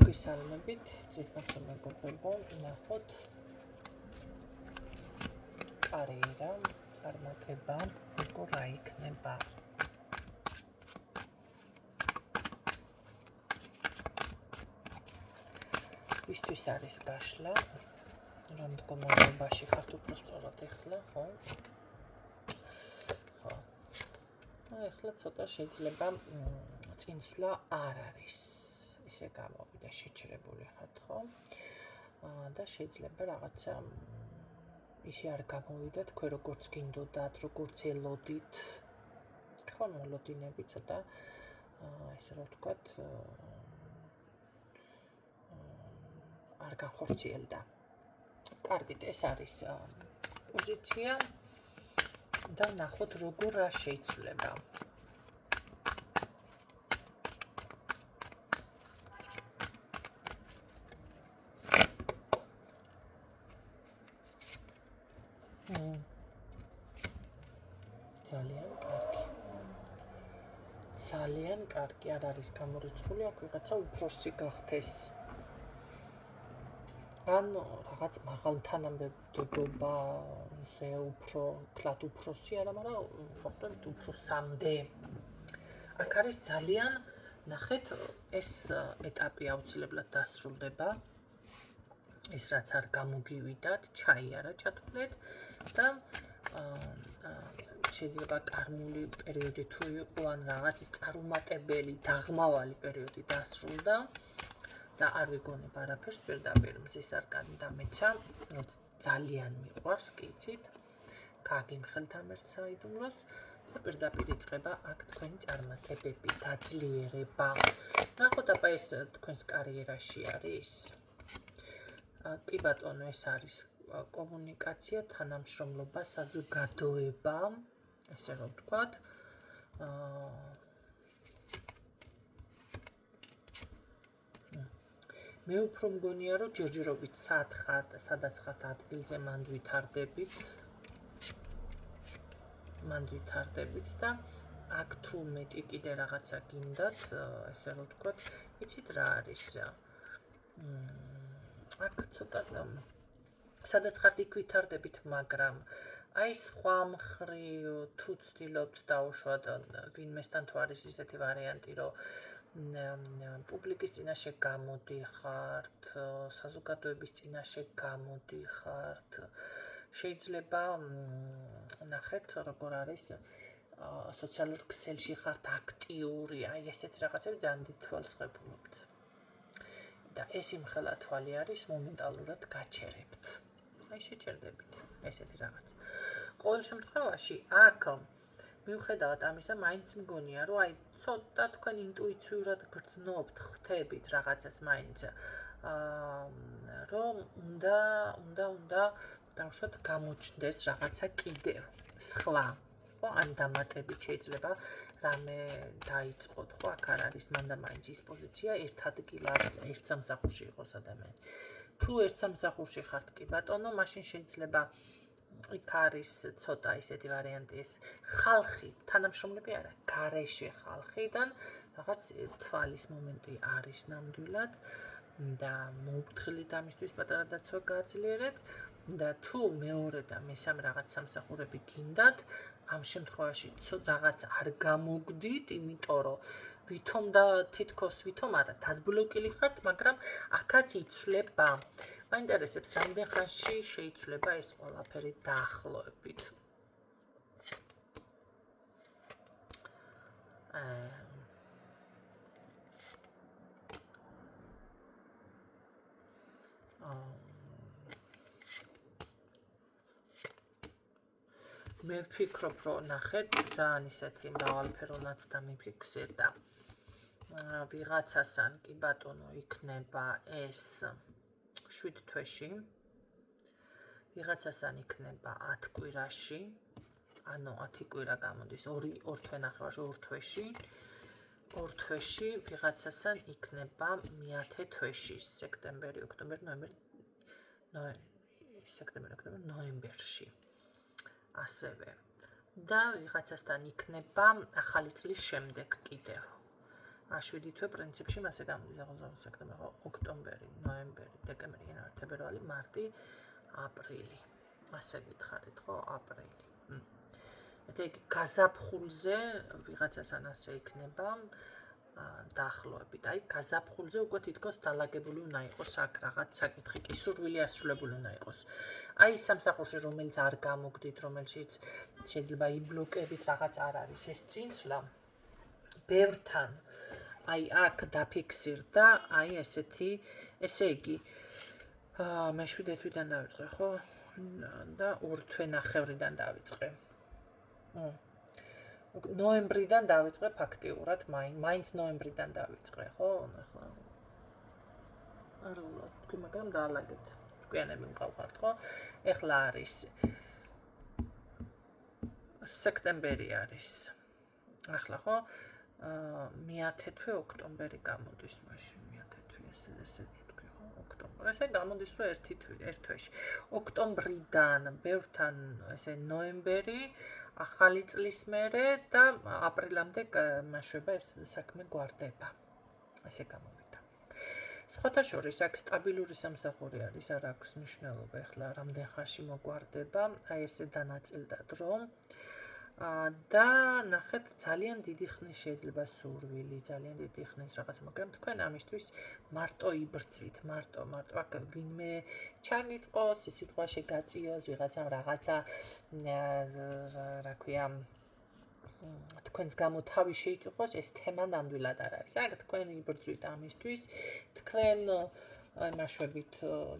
მოგესალმებით, ძვირფასო მეგობრებო, ნახოთ კარიერა, წარმატება, როგორ აიქნება. ვისთვის არის გაშლა, რა მდგომარეობაში ხართ უფრო სწორად ეხლა, ხო? ეხლა ცოტა შეიძლება წინსვლა არ არის. ისე გამოვიდა, შეჩერებული ხართ, ხო? და შეიძლება რაღაცა ისე არ გამოვიდა თქვენ როგორც გინდოდათ, როგორც ელოდით. ხო, მოლოდინები ცოტა ესე რომ ვთქვათ, არ განხორციელდა. კარგით, ეს არის პოზიცია და ნახოთ როგორ რა შეიცვლება. ძალიან კარგი, არ არის გამორიცხული, აქ ვიღაცა უფროსი გახდეს. ან რაღაც მაღალ თანამდებობა, ისე უფრო კლათ უფროსი არა, მაგრამ მოკლედ უფროსამდე. აქ არის ძალიან, ნახეთ, ეს ეტაპი აუცილებლად დასრულდება. ეს რაც არ გამოგივიდათ, ჩაიარა ჩათვლეთ და შეიძლება კარმული პერიოდი თუ იყო, ან რაღაც ის წარუმატებელი, დაღმავალი პერიოდი დასრულდა და არ ვიგონებ არაფერს პირდაპირ მზის არკანი დამეცა, რაც ძალიან მიყვარს, კი იცით, გაგიმხელთ ამ ერთ საიდუმლოს და პირდაპირ იწყება აქ თქვენი წარმატებები, გაძლიერება. ნახოთ, აბა ეს თქვენს კარიერაში არის. კი ბატონო, ეს არის კომუნიკაცია, თანამშრომლობა, საზოგადოება, ესე რომ ვთქვათ. მე უფრო მგონია, რომ ჯერჯერობით სადაც ხართ ადგილზე მანდ ვითარდებით და აქ თუ მეტი კიდე რაღაცა გინდათ, ესე რომ ვთქვათ, იცით რა არის? აქ ცოტა სადაც ხართ იქ ვითარდებით, მაგრამ აი სხვა მხრივ თუ ცდილობთ დაუშვათ ვინმესთან თუ არის ისეთი ვარიანტი, რომ პუბლიკის წინაშე გამოდიხართ, საზოგადოების წინაშე გამოდიხართ, შეიძლება ნახეთ როგორ არის სოციალურ ქსელში ხართ აქტიური, აი ესეთი რაღაცები ძალიან დიდ თვალს ღებულობთ. და ეს იმხელა თვალი არის მომენტალურად გაჩერებთ. აი შეჩერდებით ესეთი რაღაც. ყოველ შემთხვევაში აქ მიუხედავად ამისა, მაინც მგონია, რომ აი ცოტა თქვენ ინტუიციურად გრძნობთ, ხვდებით რაღაცას მაინც, რომ უნდა დავუშვათ გამოჩნდეს რაღაცა კიდევ სხვა, ხო, ან დამატებით შეიძლება რამე დაიწყოთ, ხო, აქ არ არის მანდა მაინც ის პოზიცია, ერთ ადგილას, ერთ სამსახურში იყოს ადამიანი. თუ ერთ სამსახურში ხართ, კი ბატონო, მაშინ შეიძლება იქ არის ცოტა ისეთი ვარიანტი, ეს ხალხი, თანამშრომლები არა, გარეშე ხალხიდან რაღაც თვალის მომენტი არის ნამდვილად და მოუფრთხილით ამისთვის პატარა დაცვა გააძლიერეთ და თუ მეორე და მესამე რაღაც სამსახურები გინდათ, ამ შემთხვევაში რაღაც არ გამოგდით, იმიტომ რომ ვითომ და თითქოს ვითომ არა, დადბლოკილი ხართ, მაგრამ აქაც იცვლება. მაინტერესებს, რამდენ ხანში შეიცვლება ეს ყველაფერი დაახლოებით. მე ვფიქრობ, რომ ნახეთ, ძალიან ისეთი მრავალფეროვნად დამიფიქსირდა. ვიღაცასთან, კი ბატონო, იქნება ეს 7 თვეში, ვიღაცასთან იქნება 10 კვირაში, ანუ 10 კვირა გამოდის 2 თვე ნახევარში, 2 თვეში, 2 თვეში, ვიღაცასთან იქნება 10 თვეში, სექტემბერი, ოქტომბერი, ნოემბერში. ასევე და ვიღაცასთან იქნება ახალი წლის შემდეგ კიდევ. 7 თვე პრინციპში მასე გამოდის, სექტემბერი, ოქტომბერი, ნოემბერი, დეკემბერი, იანვარი, თებერვალი, მარტი, აპრილი. ასე გითხარით, ხო, აპრილი. ეგ გაზაფხულზე ვიღაცასთან ასე იქნება დაახლოებით. აი, გაზაფხულზე უკვე თითქოს დალაგებული უნდა იყოს აქ რაღაც საკითხი, კი სურვილი ასრულებული უნდა იყოს. აი, სამსახურში რომელიც არ გამოგდით, რომელშიც შეიძლება იბლოკებით რაღაც არ არის ეს წინსვლა, ბევრთან აი აქ დაფიქსირდა, აი ესეთი, ესე იგი, მე 7 თვიდან დავიწყე, ხო? და 2 თვე ნახევრიდან დავიწყე. ნოემბრიდან დავიწყე ფაქტიურად, მაინც ნოემბრიდან დავიწყე, ხო? ნახე. არა, თქვი, მაგრამ დაალაგეთ. თქვენები მყავხართ, ხო? ეხლა არის სექტემბერი არის. ახლა ხო? მე-10 თვე ოქტომბერი გამოდის მაშინ, მე-10 თვე ესე თქვი, ხო? ოქტომბერი. ესე გამოდის რომ ერთ თვეში. ოქტომბრიდან ბევრთან ესე ნოემბერი ახალი წლის მერე და აპრილამდე მაშვება ეს საქმე გვარდება. ესე გამოვიდა. სხვათა შორის აქ სტაბილური სამსახური არის, არ აქვს მნიშვნელობა ეხლა რამდენ ხანში მოგვარდება, აი ესე დანაწილდა დრო. და ნახეთ, ძალიან დიდი ხნის შეიძლება სურვილი, ძალიან დიდი ხნის რაღაცა, მაგრამ თქვენ ამისთვის მარტო იბრძვით, მარტო აქ ვინმე ჩაგიწყოს, სიტყვაში გაწიოს, ვიღაცამ რაღაცა, რა ქვია, თქვენს გამო თავი შეიწუხოს, ეს თემა ნამდვილად არ არის. აქ თქვენ იბრძვით ამისთვის, თქვენ მაშვებით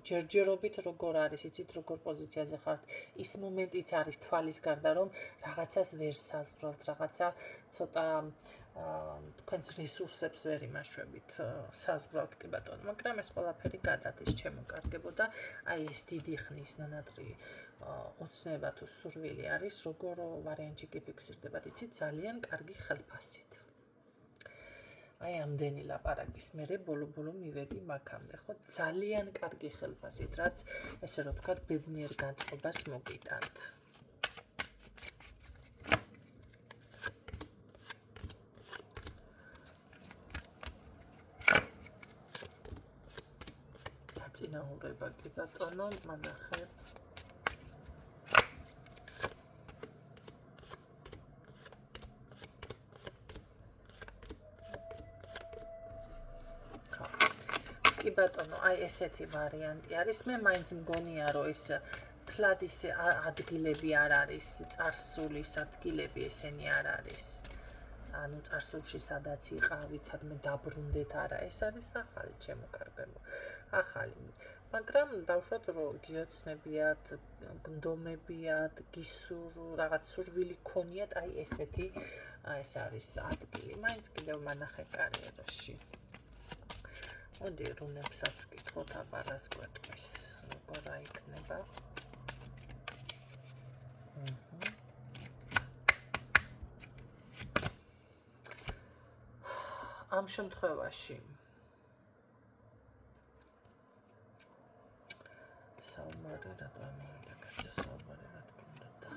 ჯერჯერობით როგორ არის, იცით როგორ პოზიციაზე ხართ, ის მომენტიც არის თვალის გარდა, რომ რაღაცას ვერ საზღვრავთ, რაღაცა ცოტა თქვენს რესურსებს ვერ იმაშვებით საზღვრავთ, კი ბატონო, მაგრამ ეს ყველაფერი გადადის, ჩემო კარგებო და აი ეს დიდი ხნის ნანადრი ოცნება თუ სურვილი არის, როგორ ვარიანტში გიფიქსირდებათ, იცით, ძალიან კარგი ხელფასით. აი ამდენი ლაპარაკის მერე ბოლო-ბოლო მივედი მაგამდე, ხო? ძალიან კარგი ხელფასით, რაც ესე რომ ვთქვათ, ბედნიერ განწყობას მოგიტანთ. დაწინაურება, კი ბატონო, მანახე. კი ბატონო, აი ესეთი ვარიანტი არის. მე მაინც მგონია, რომ ეს თლად ისე ადგილები არ არის, წარსულის ადგილები ესენი არ არის. ანუ წარსულში სადაც იყავით, სადმე დაბრუნდეთ, არა, ეს არის ახალი, ჩემო კარგებო. ახალი. მაგრამ დავუშვათ, რომ გიოცნებიათ, გնդომებიათ, რაღაც სურვილი ქონიათ, აი ესეთი, ეს არის ადგილი. მაინც კიდევ მანახე კარიერაში. მოდი რუნებსაც ვკითხოთ, აბა რას გვეტყვის, როგორ იქნება. ამ შემთხვევაში საუბარი რატომ ამოვიდა კაცო, საუბარი რატომ უნდა და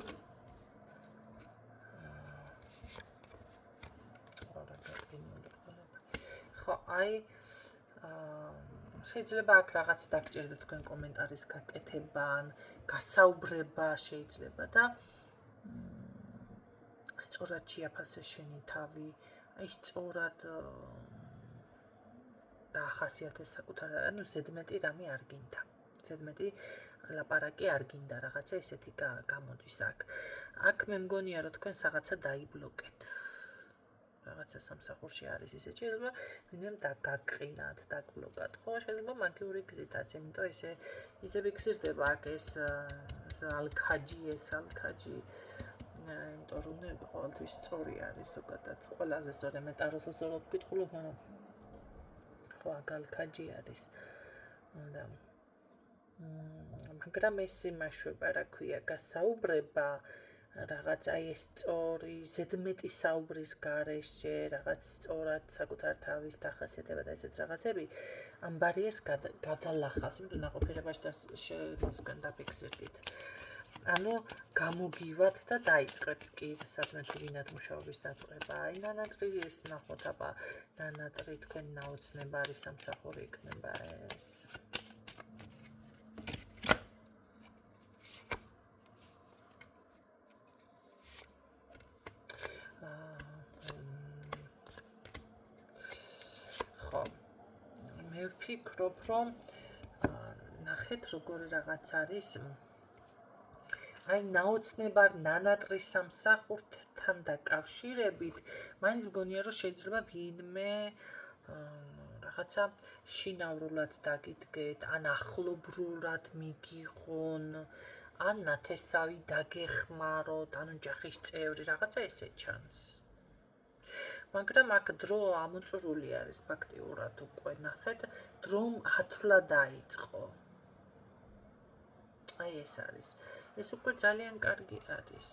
ხო, აი შეიძლება აქ რაღაც დაგჭირდეთ თქვენ კომენტარის გაკეთება, გასაუბრება შეიძლება და სწორად შეაფასე შენი თავი, აი სწორად დაახასიათე საკუთარ, ანუ ზედმეტი რამე არ გინდა. ზედმეტი ლაპარაკი არ გინდა, რაღაცა ესეთი გამოდის აქ. აქ მე მგონია, რომ თქვენ რაღაცა დაიბლოკეთ. რაღაცა სამსახურში არის ისე, შეიძლება ვინმემ დაგაყინათ, დაგბლოკათ, ხო, შეიძლება მაგიური გზითაც, იმიტომ ისე ვიქსირდება აქ ეს ალქაჯი, იმიტომ რომ ნები ყოველთვის სწორი არის ზოგადად, ყველაზე სწორი, მე ტაროსს სწორად ვკითხულობ, მაგრამ ხო, ალქაჯი არის. და მაგრამ ეს იმაშვება, რა ქვია, გასაუბრება რაღაც აი ეს სწორი, ზედმეტი საუბრის გარეშე, რაღაც სწორად საკუთარ თავის დახასიათება და ესეთ რაღაცები ამ ბარიერს გადალახავს, იმიტომ ნაყოფიერებაში და შემოსგან დაფიქსირდით. ანუ გამოგივათ და დაიწყებთ კი სადმე თვინად მუშაობის დაწყება. აი ნანატრი ეს ნახოთ, აბა ნანატრი თქვენი ნაოცნება არის სამსახური იქნება ეს. ხო. მე ვფიქრობ, რომ ნახეთ როგორი რაღაც არის აი ნაოცნება ნანატრის სამსახურთან დაკავშირებით, მაინც მგონია რომ შეიძლება ვინმე რაღაცა შინავრულად დაგიდგეთ, ან ახლობრულად მიგიღონ, ან ნათესავი დაგეხმაროთ, ან ოჯახის წევრი, რაღაცა ესე ჩანს. მაგრამ აქ დრო ამოწურული არის ფაქტიურად უკვე ნახეთ, დრომ ათვლა დაიწყო. აი ეს არის. ეს უკვე ძალიან კარგი არის.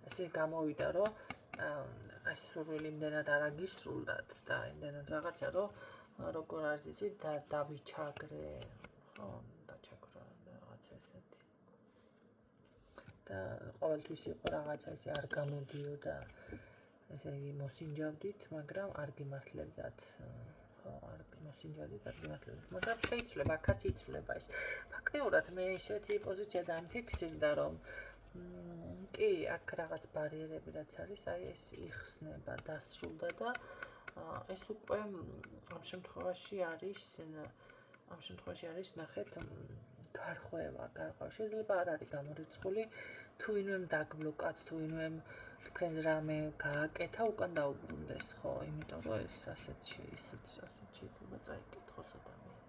ესე გამოვიდა, რომ ეს სურვილი იმდენად არ აგისრულდათ და იმდენად რაღაცა, რომ როგორ არის იცი დავიჩაგრე, ხო, დაჩაგრა რაღაცა ესეთი. და ყოველთვის იყო რაღაცა ესე არ გამოდიოდა. ესე იგი მოსინჯავდით, მაგრამ არ გიმართლებდათ. არ მოსინჯავდით, არ გიმართლებდათ. მაგრამ შეიძლება, აქაც იცვლება ეს. ფაქტიურად მე ესეთი პოზიცია დამფიქსირდა, რომ კი, აქ რაღაც ბარიერები რაც არის, აი ეს იხსნება, დასრულდა და ეს უკვე ამ შემთხვევაში არის ნახეთ გარღვევა. შეიძლება არ არის გამორიცხული, თუ ვინმემ დაგბლოკად, თუ ვინმემ თქვენ რამე გააკეთა, უკან დაუბრუნდეს, ხო, იმიტომ რომ ეს ასეთ შეიძლება წაიკითხოს ადამიანი.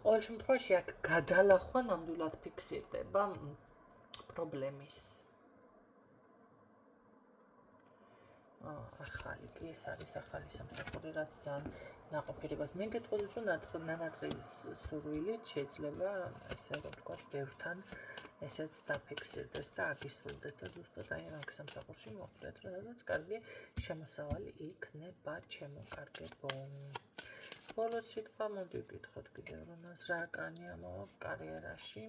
ყოველ შემთხვევაში აქ გადალახვა ნამდვილად ფიქსირდება პრობლემის. ახალი, კი ეს არის ახალი სამსახური, რაც ძალიან ნაყოფიერებას. მე გეტყოდით, რომ ნანატრის სურვილით შეიძლება ესე რომ ვთქვათ, ბევრთან ესეც დაფიქსირდეს და აგისრულდეს და ზუსტად აი ამ სამსახურში მოხვდეთ, რადგან კარგი შემოსავალი იქნება ჩემო კარგებო. ბოლოს სიტყვა მოდი ვკითხოთ კიდევ რონას რა კანი ამავა კარიერაში.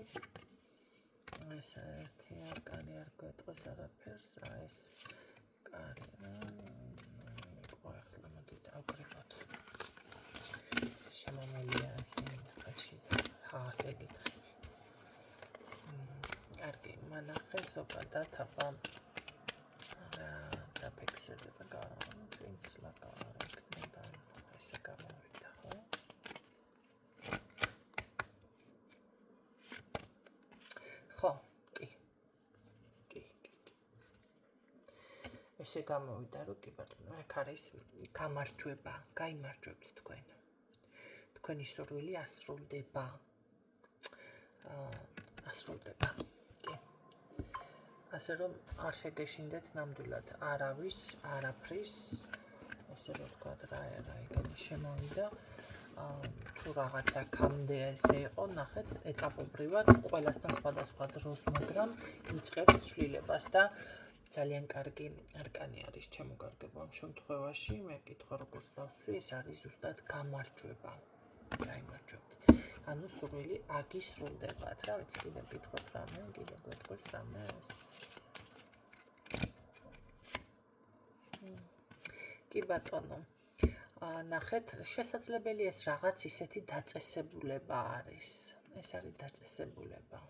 ეს ერთი კანი არ გვეტყვის არაფერს, რა ეს კარიერა. იყო ახლა მოდი დავკრიბოთ. შემომელია ესე ხალხი. ასე გითხი. კარგი, მანახე ზოგადად აბა დაფიქსირდება წინსვლა იქნება ესე გამოვიდა, ხო? ხო, კი. ესე გამოვიდა, რომ კი ბატონო, აქ არის გამარჯვება, გაიმარჯვებთ თქვენ. თქვენი სურვილი ასრულდება. ასრულდება. კი. ასე რომ არ შეგეშინდეთ ნამდვილად არავის, არაფრის, ესე რომ ვთქვათ, რა იგენი შემოვიდა. თუ რაღაც აქამდე ესე იყო, ნახეთ, ეტაპობრივად ყველასთან სხვადასხვა დროს, მაგრამ იწყებს ცვლილებას და ძალიან კარგი არკანი არის ჩემო კარგებო ამ შემთხვევაში. მე კითხვა როგორც დავსვი, ეს არის ზუსტად გამარჯვება. გაიმარჯვებთ. ანუ სურვილი აგისრულდებათ, რა ვიცი, კიდევ გითხოთ რამე, კიდევ გვეთქვის რამე ეს. კი ბატონო. ნახეთ, შესაძლებელი ეს რაღაც ისეთი დაწესებულება არის. ეს არის დაწესებულება.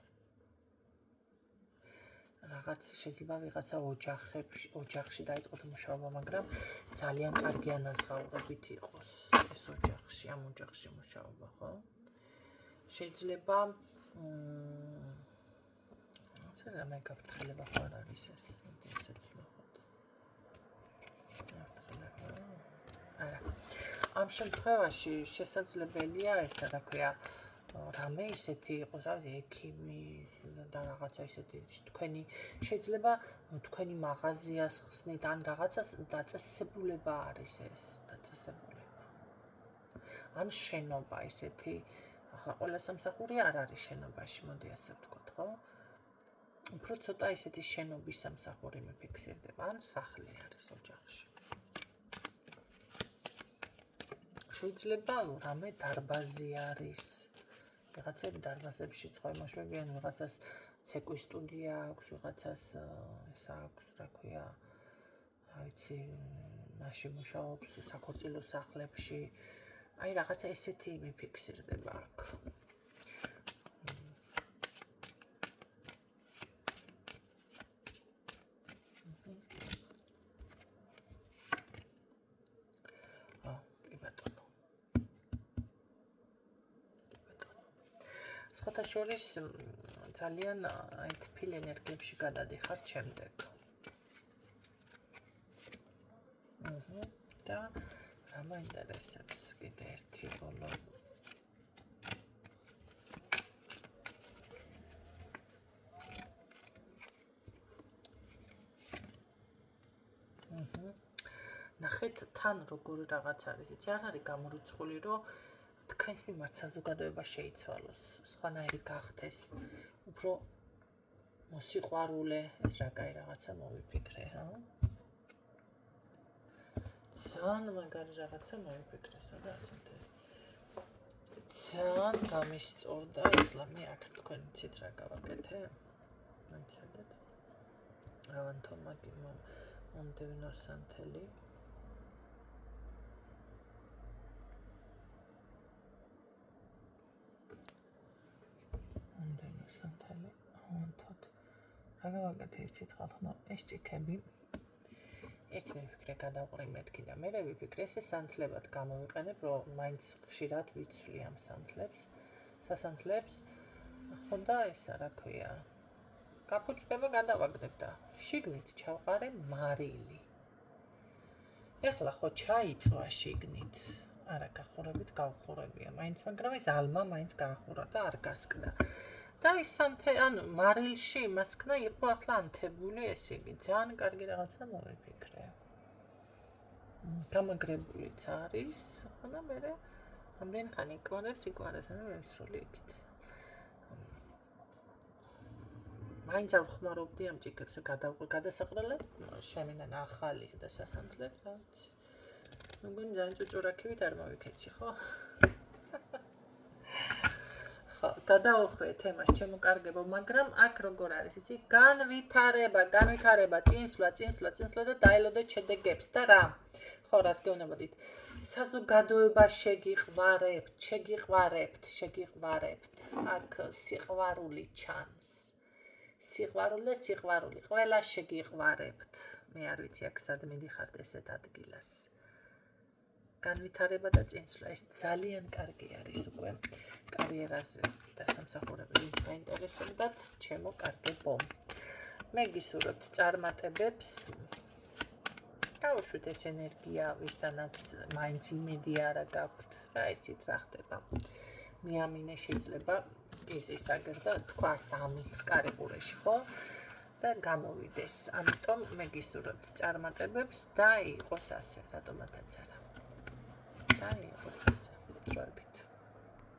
რაღაც შეიძლება ვიღაცა ოჯახში დაიწყოთ მუშაობა, მაგრამ ძალიან კარგი ანაზღაურებით იყოს ეს ოჯახში, ამ ოჯახში მუშაობა, ხო? შეიძლება რა მე გაფრთხილება ხო არ არის ეს? ესეც ნახოთ. არა. ამ შემთხვევაში შესაძლებელია ესა რა ქვია, რამე ისეთი იყოს, რა ვიცი, ექიმი და რაღაცა ისეთი თქვენი შეიძლება თქვენი მაღაზიას ხსნით ან რაღაცას დაწესებულება არის ეს, დაწესებულება. ან შენობა ისეთი, ახლა ყველა სამსახური არ არის შენობაში, მოდი ასე ვთქვათ, ხო? უფრო ცოტა ისეთი შენობის სამსახური მიფიქსირდება, ან სახლი არის ოჯახში. შეიძლება რამე დარბაზი არის. ვიღაცები დარბაზებში ცხოვრობენ, ვიღაცას ცეკვის სტუდია აქვს, ვიღაცას ეს აქვს, რა ქვია, რა ვიცი, მაშინ მუშაობს საქორწილო სახლებში. აი რაღაცა ესეთი მიფიქსირდება აქ. სხვათა შორის ძალიან აი თბილ ენერგიებში გადადიხარ შემდეგ. და რა მაინტერესებს კიდე ერთი ბოლო. ნახეთ თან როგორი რაღაც არის, იცი არ არის გამორიცხული, რომ თქვენს მიმართ საზოგადოება შეიცვალოს, სხვანაირი გახდეს, უფრო მოსიყვარულე, ეს რა კაი რაღაცა მოვიფიქრე, ჰა? ძალიან მაგარი რაღაცა მოვიფიქრე, სადა ასეთი. ძალიან გამისწორდა, ეხლა მე აქ თქვენ იცით რა გავაკეთე? მოიცადეთ. ავანთო მაგი მომდევნო სანთელი. რა გავაკეთე იცით ხალხო, ეს ჭიქები ერთი მიფიქრე გადავყრი მეთქი და მერე ვიფიქრე ესე სანთლებად გამოვიყენებ, რომ მაინც ხშირად ვიცვლი ამ სასანთლებს. ხო და ესა რა ქვია, გაფუჭდება გადავაგდებ და შიგნით ჩავყარე მარილი. ეხლა ხო ჩაიწვა შიგნით, არა გახურებით გავხურებია, მაინც მაგრამ ეს ალმა მაინც გაახურა და არ გასკდა. და ის ანუ მარილში იმასკნა იყო ახლა ანთებული, ესე იგი ძალიან კარგი რაღაცა მოვიფიქრე. გამაგრებულიც არის, ხო და მე რამდენი ხანი იკვარებს და მევსროლი იქით. მაინც არ ხმარობდი ამ ჭიქებს, გადასაყრელად შემენა ახალი და სასანთლებ, რაც მეგონი ძალიან ჭუჭურაქივით არ მოვიქეცი, ხო? გადაუხვე თემას ჩემო კარგებო, მაგრამ აქ როგორ არის, იცი? განვითარება, წინსვლა და დაელოდეთ შედეგებს და რა? ხო, რას გეუბნებოდით? საზოგადოება შეგიყვარებთ. აქ სიყვარული ჩანს. სიყვარული, ყველა შეგიყვარებთ. მე არ ვიცი აქ სად მიდიხართ ესეთ ადგილას. განვითარება და წინსვლა, ეს ძალიან კარგი არის უკვე კარიერაზე და სამსახურებში, ვინც გაინტერესებდათ, ჩემო კარგებო. მე გისურვებთ წარმატებებს. გავუშვით ეს ენერგია, ვისთანაც მაინც იმედი არა გაქვთ, რა იცით რა ხდება. მიამინე შეიძლება იზის აგერ და თქვას ამით კარიყურეში, ხო? და გამოვიდეს. ამიტომ მე გისურვებთ წარმატებებს და იყოს ასე, რატომათაც არა. და იყოს ასე, დროებით.